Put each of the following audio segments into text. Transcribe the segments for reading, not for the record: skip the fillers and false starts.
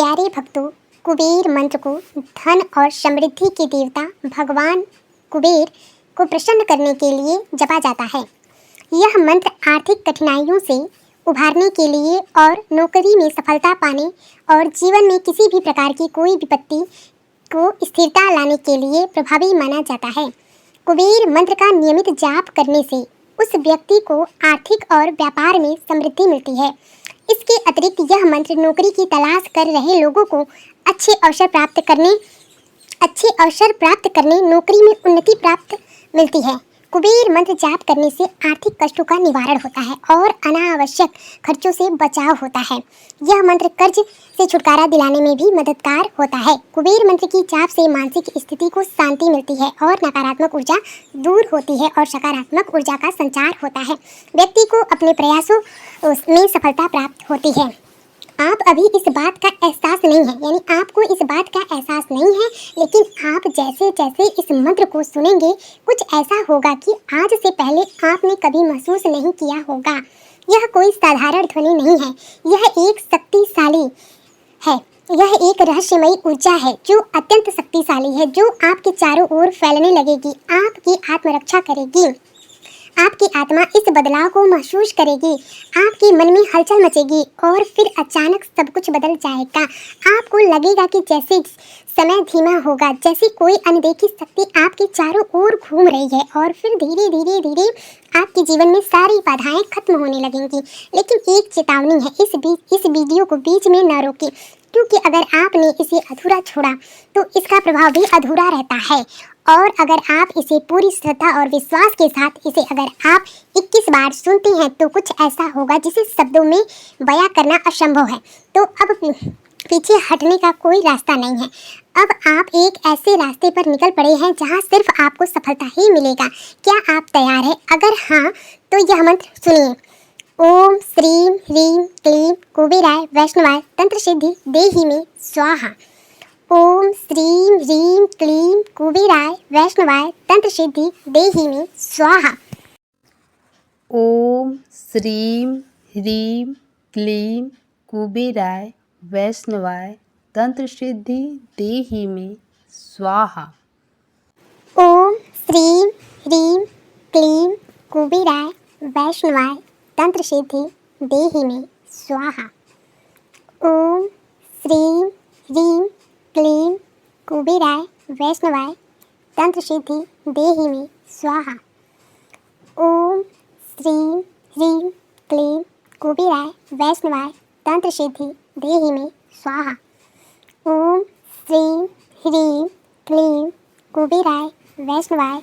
प्यारे भक्तों, कुबेर मंत्र को धन और समृद्धि के देवता भगवान कुबेर को प्रसन्न करने के लिए जपा जाता है। यह मंत्र आर्थिक कठिनाइयों से उभारने के लिए और नौकरी में सफलता पाने और जीवन में किसी भी प्रकार की कोई विपत्ति को स्थिरता लाने के लिए प्रभावी माना जाता है। कुबेर मंत्र का नियमित जाप करने से उस व्यक्ति को आर्थिक और व्यापार में समृद्धि मिलती है। इसके अतिरिक्त यह मंत्र नौकरी की तलाश कर रहे लोगों को अच्छे अवसर प्राप्त करने नौकरी में उन्नति प्राप्त मिलती है। कुबेर मंत्र जाप करने से आर्थिक कष्टों का निवारण होता है और अनावश्यक खर्चों से बचाव होता है। यह मंत्र कर्ज से छुटकारा दिलाने में भी मददगार होता है। कुबेर मंत्र की जाप से मानसिक स्थिति को शांति मिलती है और नकारात्मक ऊर्जा दूर होती है और सकारात्मक ऊर्जा का संचार होता है। व्यक्ति को अपने प्रयासों में सफलता प्राप्त होती है। आप अभी इस बात का एहसास नहीं है, यानी आपको इस बात का एहसास नहीं है, लेकिन आप जैसे जैसे इस मंत्र को सुनेंगे कुछ ऐसा होगा कि आज से पहले आपने कभी महसूस नहीं किया होगा। यह कोई साधारण ध्वनि नहीं है, यह एक शक्तिशाली है। यह एक रहस्यमयी ऊर्जा है जो अत्यंत शक्तिशाली है, जो आपके चारों ओर फैलने लगेगी, आपकी आत्मरक्षा करेगी। आपकी आत्मा इस बदलाव को महसूस करेगी, आपके मन में हलचल मचेगी और फिर अचानक सब कुछ बदल जाएगा। आपको लगेगा कि जैसे समय धीमा होगा, जैसे कोई अनदेखी शक्ति आपके चारों ओर घूम रही है और फिर धीरे धीरे धीरे आपके जीवन में सारी बाधाएं खत्म होने लगेंगी। लेकिन एक चेतावनी है, इस वीडियो को बीच में न रोकें, क्योंकि अगर आपने इसे अधूरा छोड़ा तो इसका प्रभाव भी अधूरा रहता है। और अगर आप इसे पूरी श्रद्धा और विश्वास के साथ अगर आप 21 बार सुनते हैं तो कुछ ऐसा होगा जिसे शब्दों में बयां करना असंभव है। तो अब पीछे हटने का कोई रास्ता नहीं है। अब आप एक ऐसे रास्ते पर निकल पड़े हैं जहां सिर्फ आपको सफलता ही मिलेगा। क्या आप तैयार हैं? अगर हाँ तो यह मंत्र सुनिए। ओम श्रीं ह्रीं क्लीं कुबेराय वैष्णवाय तंत्र सिद्धि देहि मे स्वाहा। ओम श्रीं ह्रीं क्लीं कुबेराय वैष्णवाय तंत्र सिद्धि देहि मे स्वाहा। ओम श्रीं ह्रीं क्लीं कुबेराय वैष्णवाय तंत्र सिद्धि देहि मे स्वाहा। ओम श्रीं ह्रीं क्लीं कुबेराय वैष्णवाय तंत्र सिद्धि देहि मे स्वाहा। ओम श्रीं ह्रीं क्लीं कुबेराय वैष्णवाय तंत्र सिद्धि देहि मे स्वाहा। ओम श्रीं ह्रीं क्लीं कुबेराय वैष्णवाय तंत्र सिद्धि देहि मे स्वाहा। ओम श्रीं ह्रीं क्लीं कुबेराय वैष्णवाय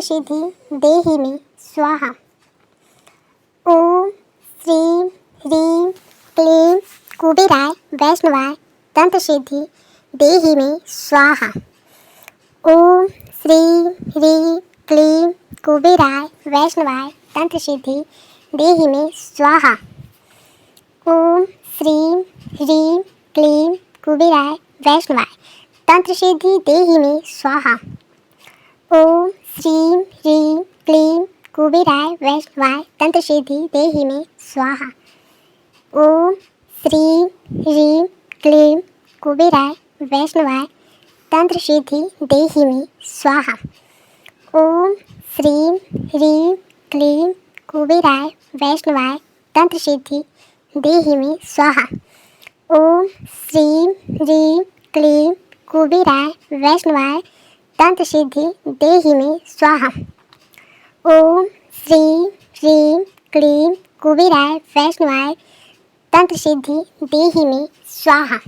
तंत्र सिद्धि देहि मे स्वाहा। ओम श्रीं ह्रीं क्लीं कुबेराय वैष्णवाय तंत्र सिद्धि देहि मे स्वाहा। ओम श्रीं ह्रीं क्लीं कुबेराय वैष्णवाय तंत्र सिद्धि देहि मे स्वाहा। ओम श्रीं ह्रीं क्लीं कुबेराय वैष्णवाय तंत्र सिद्धि देहि मे स्वाहा। ओम श्रीं ह्रीं क्लीं कुबेराय वैष्णवाय तंत्र सिद्धि देहि मे स्वाहा। ओम श्रीं ह्रीं क्लीं कुबेराय वैष्णवाय तंत्र सिद्धि देहि मे स्वाहा। ओम श्रीं ह्रीं क्लीं कुबेराय वैष्णवाय तंत्र सिद्धि देहि मे स्वाहा। ओम श्रीं ह्रीं क्लीं कुबेराय वैष्णवाय तंत्र सिद्धि देहि मे स्वाहा। ओम श्रीं ह्रीं क्लीं कुबेराय वैष्णवाय तंत्र सिद्धि देहि मे स्वाहा।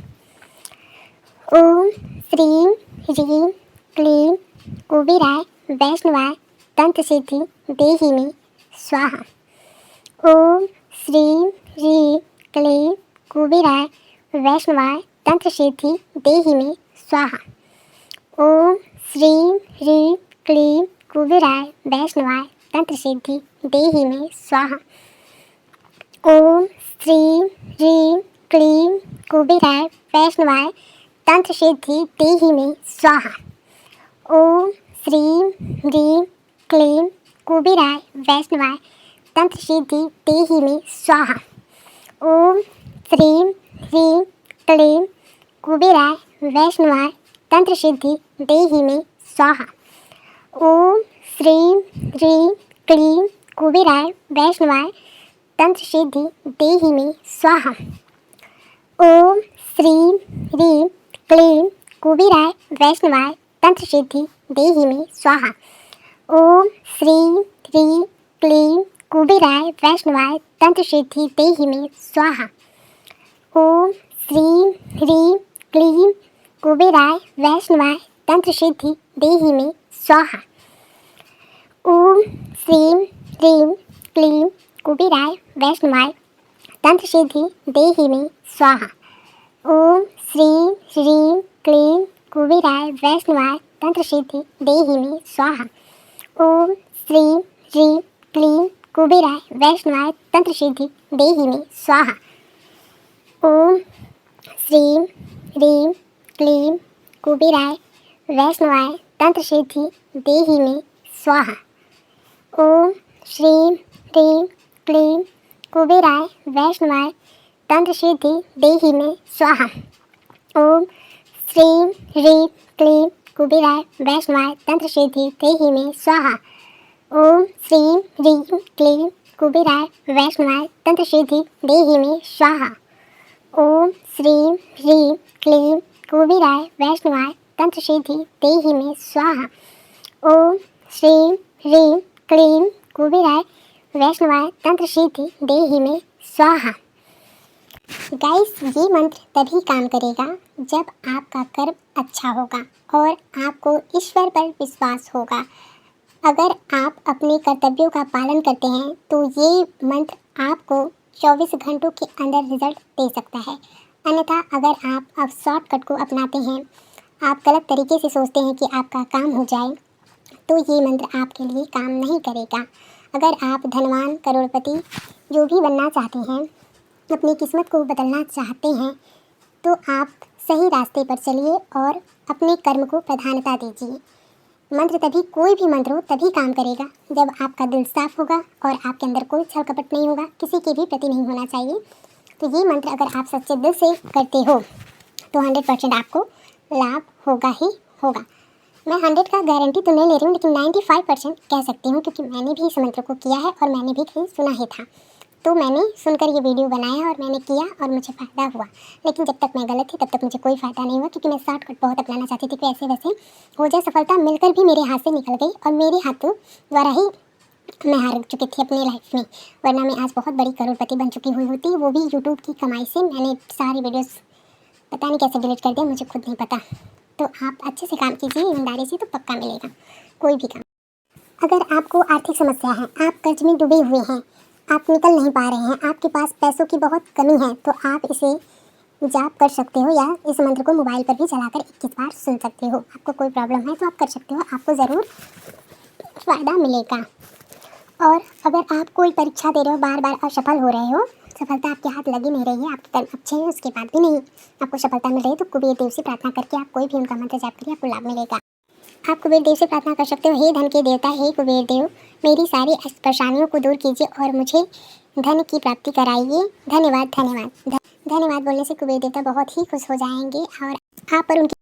ओम श्रीं ह्रीं क्लीं कुबेराय वैष्णवाय तंत्र सिद्धि देहि मे स्वाहा। ओम श्रीं ह्रीं क्लीं कुबेराय वैष्णवाय तंत्र सिद्धि देहि मे स्वाहा। ओम श्रीं ह्रीं क्लीं कुबेराय वैष्णवाय तंत्र सिद्धि देहि मे स्वाहा। ओम श्रीं ह्रीं क्लीं कुबेराय वैष्णवाय तंत्र सिद्धि देहि मे स्वाहा। ओम श्रीं ह्रीं क्लीं कुबेराय वैष्णवाय तंत्र सिद्धि देहि मे स्वाहा। ओम श्रीं ह्रीं क्लीं कुबेराय वैष्णवाय तंत्र सिद्धि देहि में स्वाहा। ओम श्रीं ह्रीं क्लीं कुबेराय वैष्णवाय तंत्र सिद्धि देहि में स्वाहा। ओम श्रीं ह्रीं क्लीं कुबेराय वैष्णवाय तंत्र सिद्धि देहि में स्वाहा। ओम श्रीं ह्रीं क्लीं कुबेराय वैष्णवाय तंत्र सिद्धि देहि में स्वाहा। ओम श्रीं ह्रीं क्लीं कुबेराय वैष्णवाय तंत्र सिद्धि देहि में स्वाहा। ओम श्रीं ह्रीं क्लीं कुबेराय वैष्णवाय तंत्र सिद्धि देहि में स्वाहा। ओम श्रीं ह्रीं क्लीं कुबेराय वैष्णवाय तंत्र सिद्धि देहि में स्वाहा। ओम श्रीं ह्रीं क्लीं कुबेराय वैष्णवाय तंत्र सिद्धि देहि में स्वाहा। ओम श्रीं ह्रीं क्लीं कुबेराय वैष्णवाय तंत्र सिद्धि देहि में स्वाहा। ओम श्रीं ह्रीं क्लीं कुबेराय वैष्णवाय तंत्र सिद्धि देहि में स्वाहा। ओम श्रीं ह्रीं क्लीं कुबेराय वैष्णवाय तंत्र सिद्धि देहि में स्वाहा। ओम श्रीं ह्रीं क्लीं कुबेराय वैष्णवाय तंत्र सिद्धि देहि में स्वाहा। ओम श्रीं ह्रीं क्लीं कुबेराय वैष्णवाय तंत्र सिद्धि देहि में स्वाहा। ओम श्रीं ह्रीं क्लीं कुबेराय वैष्णवाय तंत्र सिद्धि देहि में स्वाहा। गाइस, ये मंत्र तभी काम करेगा जब आपका कर्म अच्छा होगा और आपको ईश्वर पर विश्वास होगा। अगर आप अपने कर्तव्यों का पालन करते हैं तो ये मंत्र आपको 24 घंटों के अंदर रिजल्ट दे सकता है। अन्यथा अगर आप अब शॉर्टकट को अपनाते हैं, आप गलत तरीके से सोचते हैं कि आपका काम हो जाए, तो ये मंत्र आपके लिए काम नहीं करेगा। अगर आप धनवान, करोड़पति जो भी बनना चाहते हैं, अपनी किस्मत को बदलना चाहते हैं, तो आप सही रास्ते पर चलिए और अपने कर्म को प्रधानता दीजिए। मंत्र तभी, कोई भी मंत्र हो तभी काम करेगा जब आपका दिल साफ होगा और आपके अंदर कोई छल कपट नहीं होगा, किसी के भी प्रति नहीं होना चाहिए। तो ये मंत्र अगर आप सच्चे दिल से करते हो तो 100% आपको लाभ होगा ही होगा। मैं 100 का गारंटी तो नहीं ले रही हूँ, लेकिन 95% कह सकती हूँ, क्योंकि मैंने भी इस मंत्र को किया है और मैंने भी कहीं सुना ही था। तो मैंने सुनकर ये वीडियो बनाया और मैंने किया और मुझे फ़ायदा हुआ। लेकिन जब तक मैं गलत थी तब तक मुझे कोई फ़ायदा नहीं हुआ, क्योंकि मैं शॉर्टकट बहुत अपनाना चाहती थी कि ऐसे वैसे हो जाए। सफलता मिलकर भी मेरे हाथ से निकल गई और मेरे हाथों द्वारा ही मैं हार चुकी थी अपनी लाइफ में, वरना मैं आज बहुत बड़ी करोड़पति बन चुकी हुई होती, वो भी यूट्यूब की कमाई से। मैंने सारी वीडियोस पता नहीं कैसे डिलीट कर दिया, मुझे खुद नहीं पता। तो आप अच्छे से काम कीजिए, ईमानदारी से, तो पक्का मिलेगा कोई भी काम। अगर आपको आर्थिक समस्या है, आप कर्ज में डूबे हुए हैं, आप निकल नहीं पा रहे हैं, आपके पास पैसों की बहुत कमी है, तो आप इसे जाप कर सकते हो या इस मंत्र को मोबाइल पर भी चलाकर 21 बार सुन सकते हो। आपको कोई प्रॉब्लम है तो आप कर सकते हो, आपको ज़रूर फ़ायदा मिलेगा। और अगर आप कोई परीक्षा दे रहे हो, बार बार असफल हो रहे हो, सफलता आपके हाथ लगी नहीं रही है, आपके कर्म अच्छे हैं, उसके बाद भी नहीं आपको सफलता मिल रही है, तो कुबेर देव से प्रार्थना करके आप कोई भी उनका मंत्र जाप करिए, आपको लाभ मिलेगा। आप कुबेर देव से प्रार्थना कर सकते हो, हे धन के देवता, हे कुबेर देव, मेरी सारी परेशानियों को दूर कीजिए और मुझे धन की प्राप्ति कराइए। धन्यवाद धन्यवाद धन्यवाद बोलने से कुबेर देवता बहुत ही खुश हो जाएंगे और आप पर उनकी